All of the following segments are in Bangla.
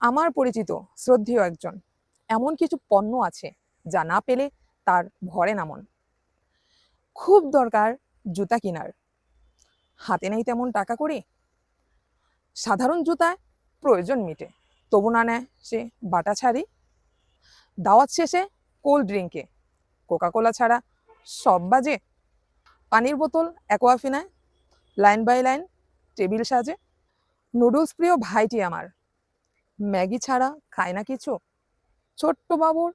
আমার পরিচিত শ্রদ্ধেয় একজন, এমন কিছু পণ্য আছে যা না পেলে তার ভরে না মন। খুব দরকার জুতা কেনার, হাতে নেই তেমন টাকা করি। সাধারণ জুতায় প্রয়োজন মিটে, তবু না নেয় সে বাটা ছাড়ি। দাওয়াত শেষে কোল্ড ড্রিঙ্কে কোকাকোলা ছাড়া সব বাজে। পানির বোতল অ্যাকোয়াফিনায় লাইন বাই লাইন টেবিল সাজে। নুডলস প্রিয় ভাইটি আমার, ম্যাগি ছাড়া খায় না কিছু। ছোট্ট বাবুর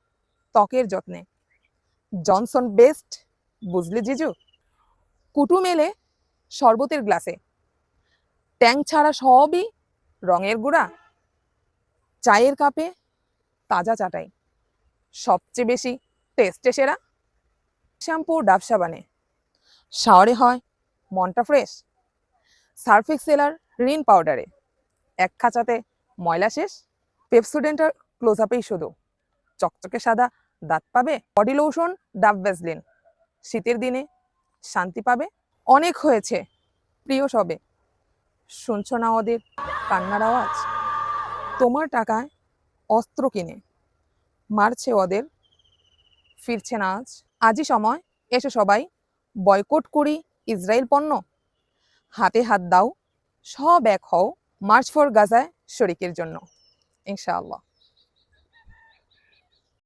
ত্বকের যত্নে জনসন বেস্ট, বুঝলে জিজু। কুটুম এলে শরবতের গ্লাসে ট্যাং ছাড়া সবই রঙের গুঁড়া। চায়ের কাপে তাজা চাটাই সবচেয়ে বেশি টেস্টে সেরা। শ্যাম্পু ডাভ সাবানে শাওয়ারে হয় মনটা ফ্রেশ। সার্ফ এক্সেলার রিন পাউডারে এক খাঁচাতে ময়লা শেষ। পেপসোডেন্টার ক্লোজ আপেই শুধু চকচকে সাদা দাঁত পাবে। বডি লোশন ডাভ ভ্যাসলিন শীতের দিনে শান্তি পাবে। অনেক হয়েছে প্রিয় সবে, শুনছ না ওদের কান্নার আওয়াজ। তোমার টাকায় অস্ত্র কিনে মারছে ওদের, ফিরছে না আজ। আজই সময়, এসে সবাই বয়কট করি ইসরায়েল পণ্য। হাতে হাত দাও, সব এক হও, মার্চ ফর গাজায় শরিকের জন্য, ইনশাআল্লাহ।